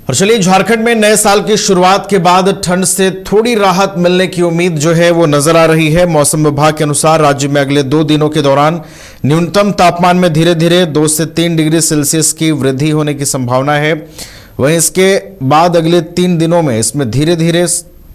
और चलिए, झारखंड में नए साल की शुरुआत के बाद ठंड से थोड़ी राहत मिलने की उम्मीद जो है वो नजर आ रही है। मौसम विभाग के अनुसार राज्य में अगले 2 दिनों के दौरान न्यूनतम तापमान में धीरे धीरे 2 से 3 डिग्री सेल्सियस की वृद्धि होने की संभावना है। वहीं इसके बाद अगले 3 दिनों में इसमें धीरे धीरे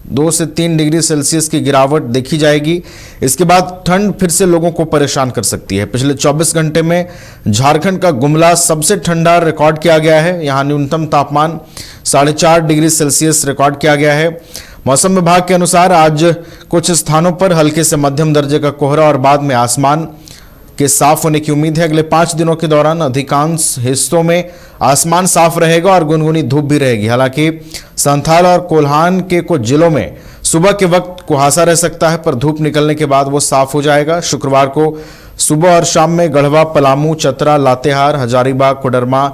2 से 3 डिग्री सेल्सियस की गिरावट देखी जाएगी। इसके बाद ठंड फिर से लोगों को परेशान कर सकती है। पिछले 24 घंटे में झारखंड का गुमला सबसे ठंडा रिकॉर्ड किया गया है। यहाँ न्यूनतम तापमान 4.5 डिग्री सेल्सियस रिकॉर्ड किया गया है। मौसम विभाग के अनुसार आज कुछ स्थानों पर हल्के से मध्यम दर्जे का कोहरा और बाद में आसमान के साफ होने की उम्मीद है। अगले 5 दिनों के दौरान अधिकांश हिस्सों में आसमान साफ रहेगा और गुनगुनी धूप भी रहेगी। हालांकि संथाल और कोल्हान के कुछ जिलों में सुबह के वक्त कुहासा रह सकता है, पर धूप निकलने के बाद वो साफ हो जाएगा। शुक्रवार को सुबह और शाम में गढ़वा, पलामू, चतरा, लातेहार, हजारीबाग, कोडरमा,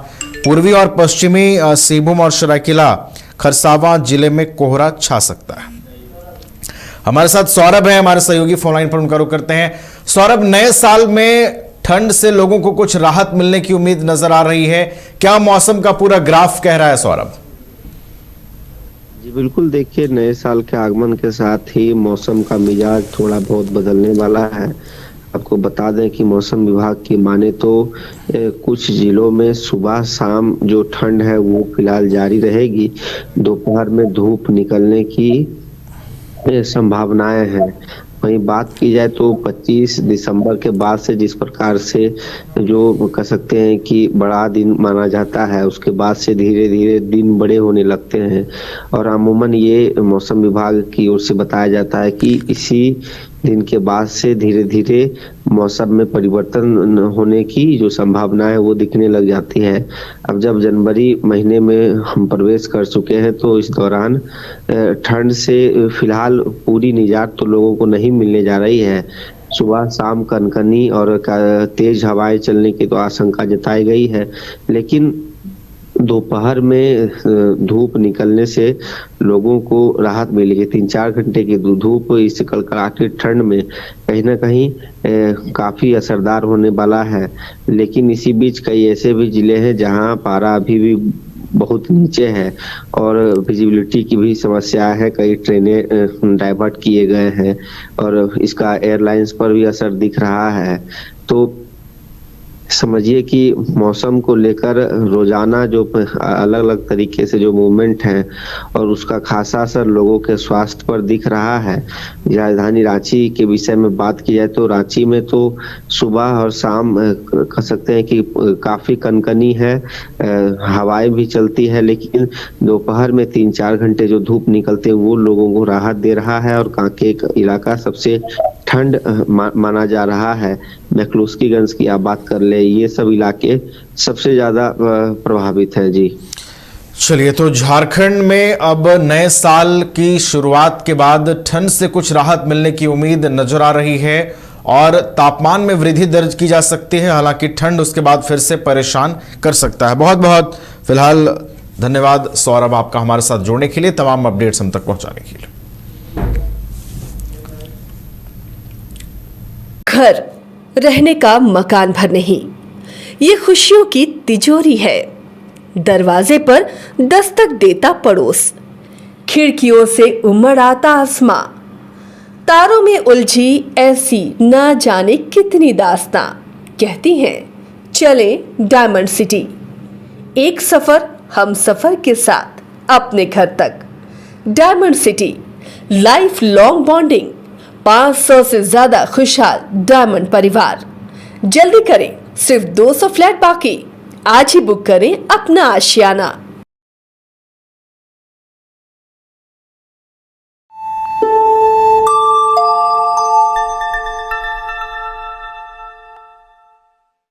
पूर्वी और पश्चिमी सिंहभूम और सरायकेला खरसावां जिले में कोहरा छा सकता है। हमारे साथ सौरभ है, हमारे सहयोगी फोन लाइन पर उनका रुख करते हैं। सौरभ, नए साल में ठंड से लोगों को कुछ राहत मिलने की उम्मीद नजर आ रही है, क्या मौसम का पूरा ग्राफ कह रहा है सौरभ? जी बिल्कुल, देखिए नए साल के आगमन के साथ ही मौसम का मिजाज थोड़ा बहुत बदलने वाला है। आपको बता दें कि मौसम विभाग की माने तो कुछ जिलों में सुबह शाम जो ठंड है वो फिलहाल जारी रहेगी। दोपहर में धूप निकलने की संभावनाएं हैं। वहीं बात की जाए तो 25 दिसंबर के बाद से जिस प्रकार से जो कह सकते हैं कि बड़ा दिन माना जाता है, उसके बाद से धीरे धीरे दिन बड़े होने लगते हैं। और अमूमन ये मौसम विभाग की ओर से बताया जाता है कि इसी दिन के बाद से धीरे धीरे मौसम में परिवर्तन होने की जो संभावना है वो दिखने लग जाती है। अब जब जनवरी महीने में हम प्रवेश कर चुके हैं तो इस दौरान ठंड से फिलहाल पूरी निजात तो लोगों को नहीं मिलने जा रही है। सुबह शाम कनकनी और तेज हवाएं चलने की तो आशंका जताई गई है, लेकिन दोपहर में धूप निकलने से लोगों को राहत मिलेगी। 3-4 घंटे की धूप इस कड़कड़ाती ठंड में कहीं ना कहीं काफी असरदार होने वाला है। लेकिन इसी बीच कई ऐसे भी जिले हैं जहां पारा अभी भी बहुत नीचे है और विजिबिलिटी की भी समस्या है। कई ट्रेनें डाइवर्ट किए गए हैं और इसका एयरलाइंस पर भी असर दिख रहा है। तो समझिए कि मौसम को लेकर रोजाना जो अलग अलग तरीके से जो मूवमेंट है और उसका खासा असर लोगों के स्वास्थ्य पर दिख रहा है। राजधानी रांची के विषय में बात की जाए तो रांची में तो सुबह और शाम कह सकते हैं कि काफी कनकनी है, हवाएं भी चलती है, लेकिन दोपहर में 3-4 घंटे जो धूप निकलते हैं वो लोगों को राहत दे रहा है। और कांके इलाका सबसे ठंड माना जा रहा है। मैक्लुस्कीगंज की आप बात कर ले, ये सब इलाके सबसे ज्यादा प्रभावित है। जी चलिए, तो झारखंड में अब नए साल की शुरुआत के बाद ठंड से कुछ राहत मिलने की उम्मीद नजर आ रही है और तापमान में वृद्धि दर्ज की जा सकती है। हालांकि ठंड उसके बाद फिर से परेशान कर सकता है। बहुत बहुत फिलहाल धन्यवाद सौरभ आपका हमारे साथ जुड़ने के लिए, तमाम अपडेट्स हम तक पहुंचाने के लिए। घर रहने का मकान भर नहीं, ये खुशियों की तिजोरी है। दरवाजे पर दस्तक देता पड़ोस, खिड़कियों से उमड़ आता आसमां, तारों में उलझी ऐसी ना जाने कितनी दास्तां। कहती हैं चले डायमंड सिटी, एक सफर हम सफर के साथ अपने घर तक। Diamond city, life long bonding, 500 से ज्यादा खुशहाल डायमंड परिवार। जल्दी करें, सिर्फ 200 फ्लैट बाकी। आज ही बुक करें अपना आशियाना।